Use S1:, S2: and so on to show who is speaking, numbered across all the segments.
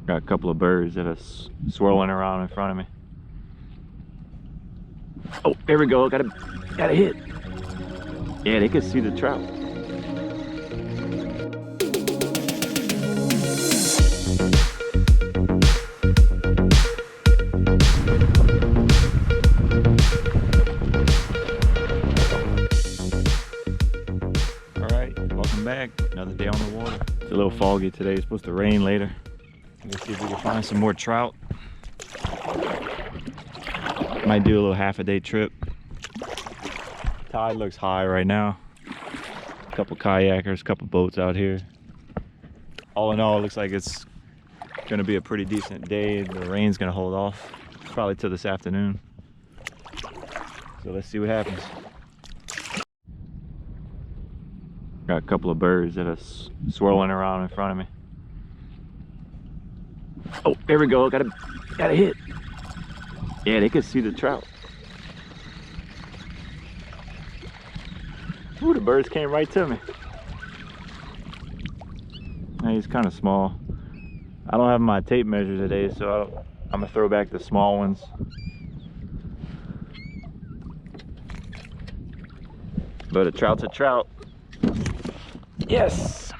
S1: Got a couple of birds that are swirling around in front of me. Oh, there we go. Got a hit. Yeah, they can see the trout. Alright, welcome back. Another day on the water. It's a little foggy today. It's supposed to rain later. Let's see if we can find some more trout. Might do a little half-a-day trip. Tide looks high right now. A couple kayakers, a couple boats out here. All in all, it looks like it's gonna be a pretty decent day. The rain's gonna hold off probably till this afternoon. So let's see what happens. Got a couple of birds that are swirling around in front of me. Oh, there we go. Got a hit. Yeah, they can see the trout. Ooh, the birds came right to me. Hey, he's kind of small. I don't have my tape measure today, so I'm gonna throw back the small ones. But a trout's a trout. Yes!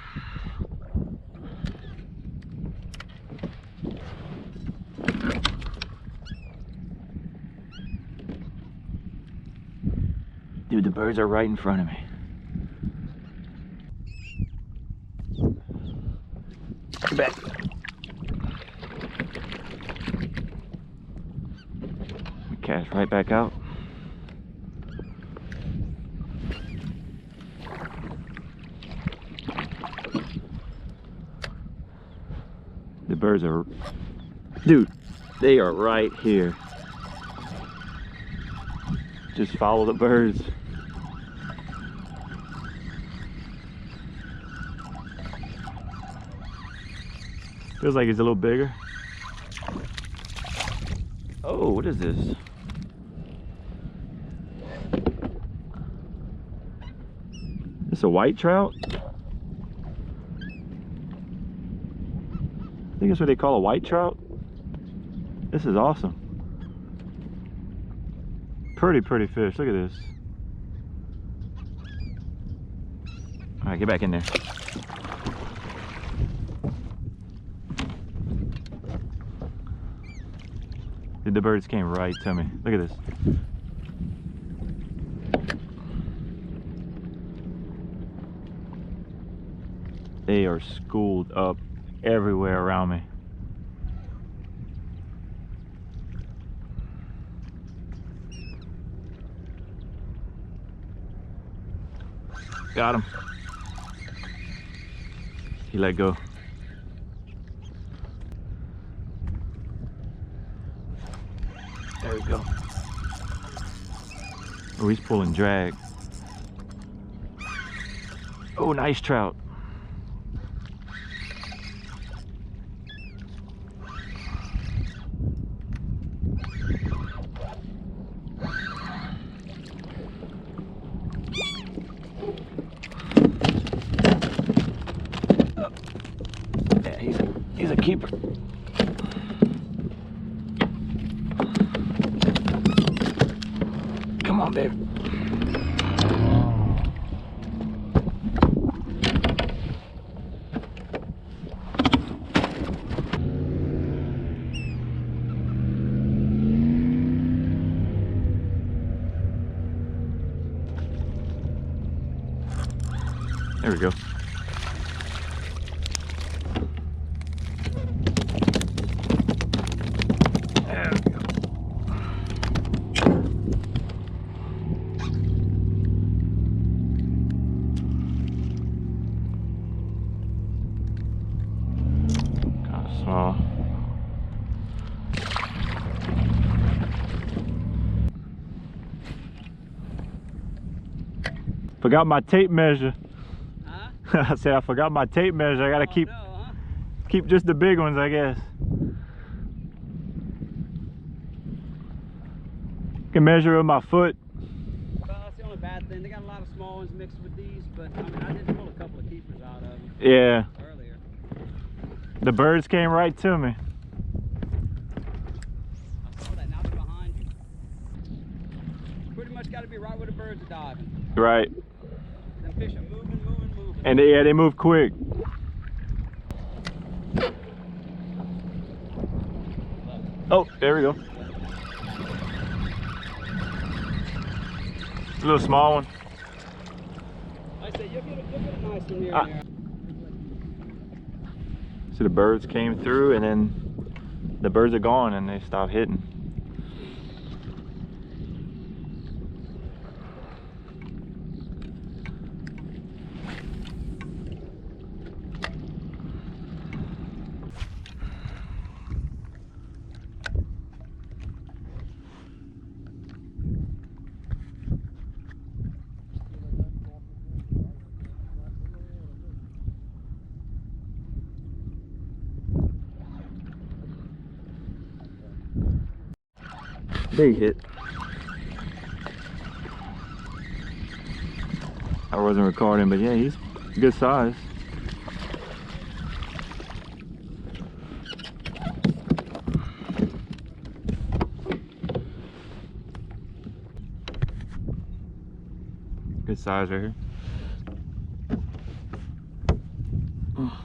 S1: Dude, the birds are right in front of me. Get back. Cast right back out. The birds are, dude, they are right here. Just follow the birds. Feels like he's a little bigger. Oh, what is this? This a white trout? I think that's what they call a white trout. This is awesome. Pretty fish. Look at this. All right, get back in there. The birds came right to me. Look at this. They are schooled up everywhere around me. Got him. He let go. There we go. Oh, he's pulling drag. Oh, nice trout. Yeah, he's a keeper. Come on, babe. There we go. There we go. Kind of small. Forgot my tape measure. I said I forgot my tape measure. I gotta keep just the big ones, I guess. Can measure with my foot.
S2: Well, that's the only bad thing. They got a lot of small ones mixed with these, but I mean, I did pull a couple of keepers out of them.
S1: Yeah.
S2: Earlier.
S1: The birds came right to me.
S2: I saw that. Now they're behind you. Pretty much got to be right where the birds are diving.
S1: Right.
S2: Them fish are moving.
S1: And yeah, they move quick. Oh, there we go. A little small one.
S2: Like I said, you'll get a nice one here
S1: Ah.
S2: and there.
S1: So the birds came through and then the birds are gone and they stopped hitting. Big hit. I wasn't recording, but yeah, he's good size. Good size right here. Oh,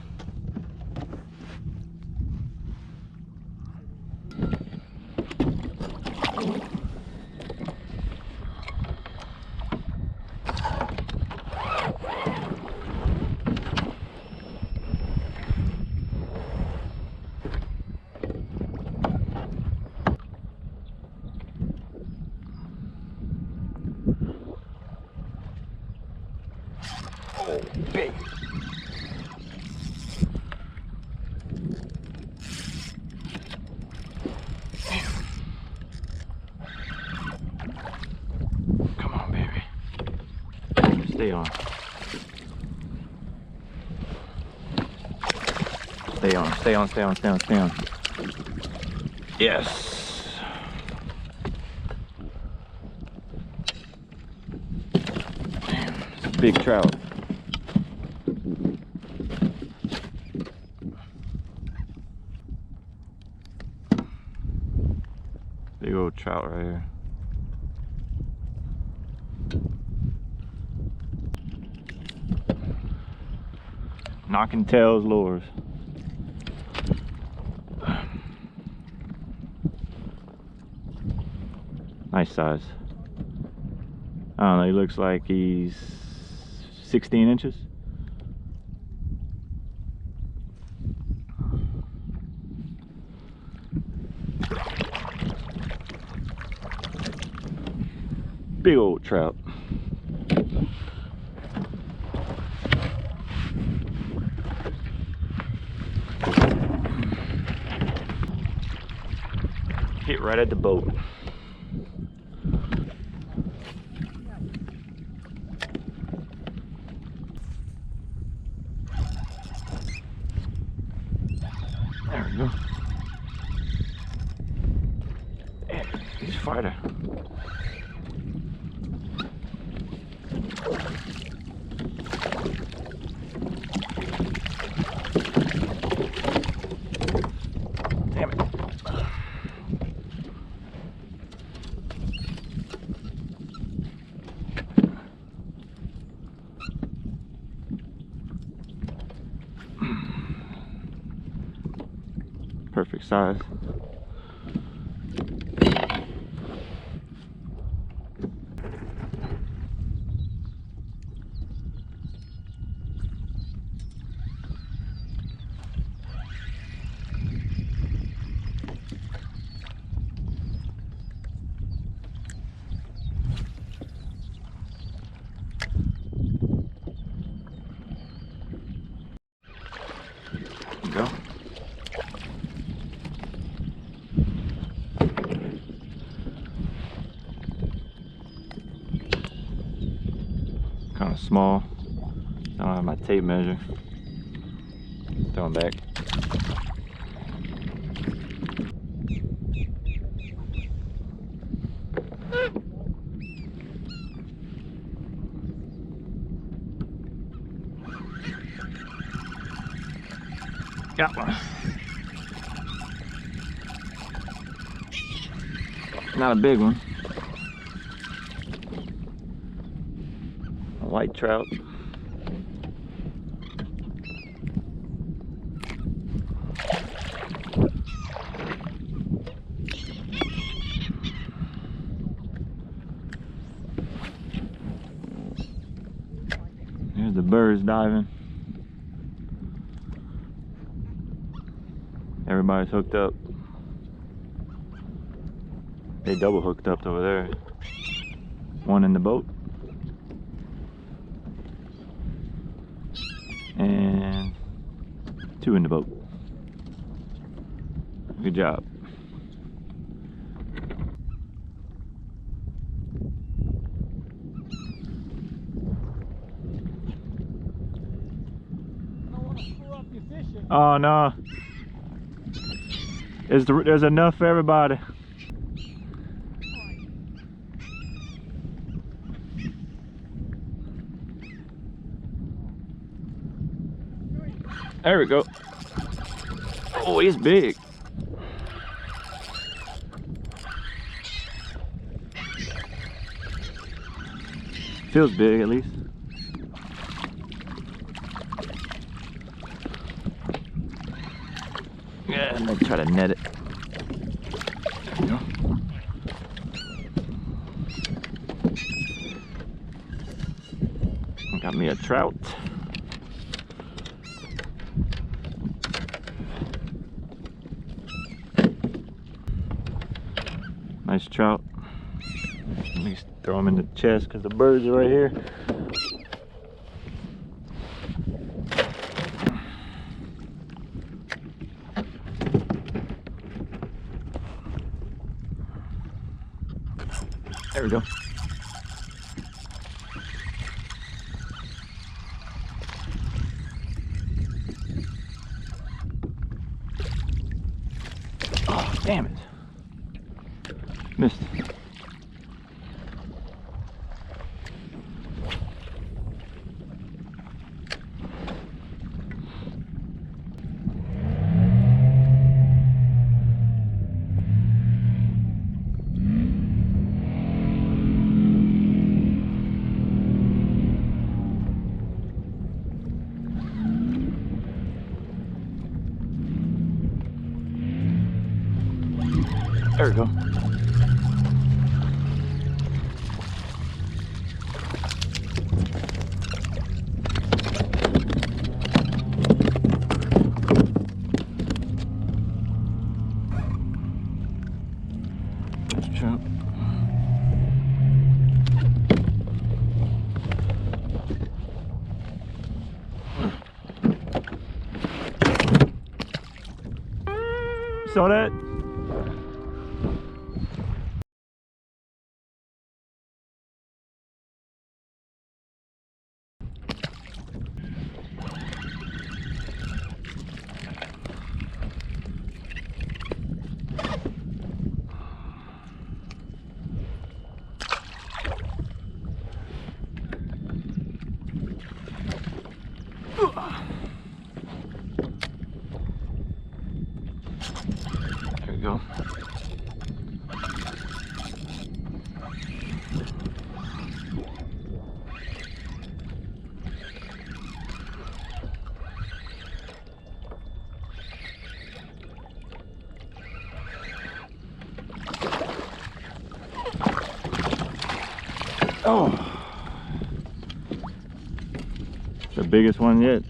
S1: big. Come on, baby. Stay on. Stay on, stay on, stay on, stay on, stay on. Yes. Damn, it's a big trout. Big old trout right here. Knockin Tails lures. Nice size. I don't know, he looks like he's 16 inches. Big old trout. Hit right at the boat. There we go. Yeah, he's a fighter. Damn it. Perfect size. Go. Kind of small. I don't have my tape measure. Throw him back. Got one. Not a big one. A white trout. There's the birds diving. Everybody's hooked up. They double hooked up over there. One in the boat. And two in the boat. Good job. Oh no. There's enough for everybody. There we go. Oh, he's big. Feels big at least. Yeah, and then try to net it. There we go. Got me a trout. Nice trout. Let me throw him in the chest because the birds are right here. There we go. Oh, damn it. Missed. There we go. Trout. Saw that? There we go. Oh, the biggest one yet.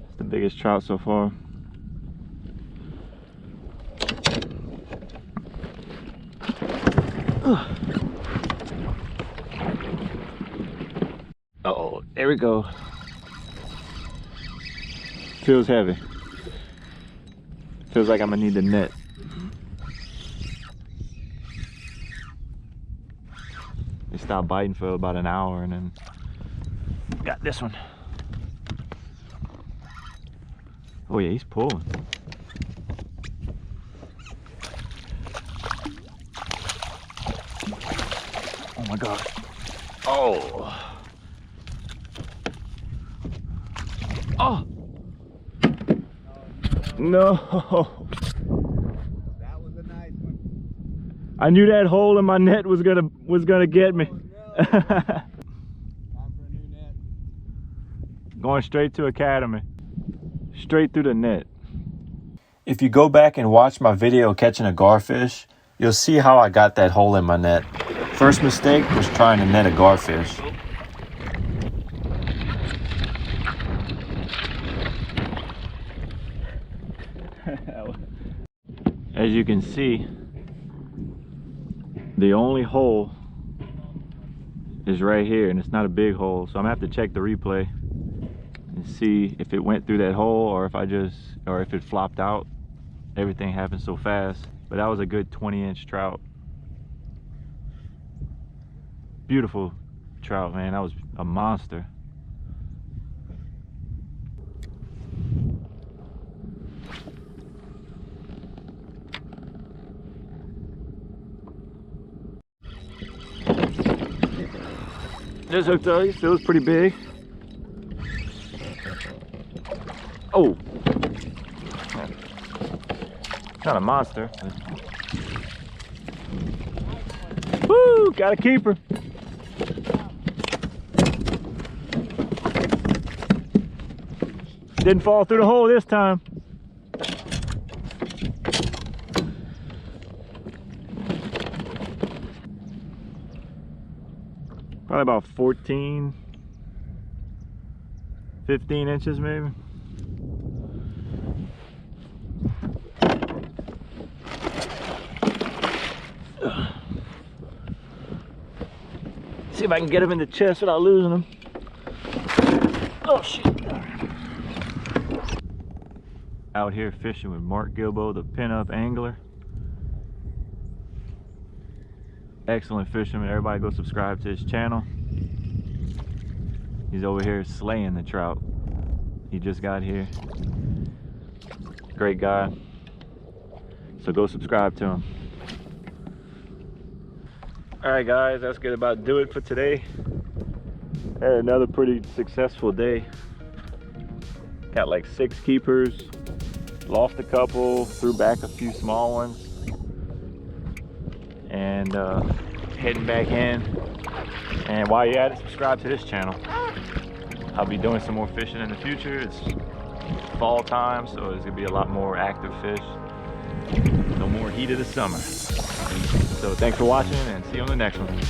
S1: It's the biggest trout so far. Oh, there we go. Feels heavy. Feels like I'm gonna need the net. They stopped biting for about an hour and then got this one. Oh yeah, he's pulling. my God. Oh. Oh. No.
S2: That was a nice one.
S1: I knew that hole in my net was gonna get me.
S2: Oh, no. Time for a new net.
S1: Going straight to Academy. Straight through the net. If you go back and watch my video catching a garfish, you'll see how I got that hole in my net. First mistake was trying to net a garfish. As you can see, the only hole is right here, and it's not a big hole, so I'm gonna have to check the replay and see if it went through that hole or if it flopped out. Everything happened so fast, but that was a good 20-inch trout. Beautiful trout, man. That was a monster. Just hooked up. He still was pretty big. Oh, not a monster. Woo! Got a keeper. Didn't fall through the hole this time. Probably about 14, 15 inches maybe. See if I can get him in the chest without losing him. Oh shit. Out here fishing with Mark Gilbo, the pinup angler. Excellent fisherman. Everybody go subscribe to his channel. He's over here slaying the trout. He just got here. Great guy. So go subscribe to him. Alright guys, that's gonna about do it for today. Had another pretty successful day. Got like 6 keepers. Lost a couple, threw back a few small ones. And heading back in. And while you're at it, subscribe to this channel. I'll be doing some more fishing in the future. It's fall time, so there's gonna be a lot more active fish. No more heat of the summer. So thanks for watching, and see you on the next one.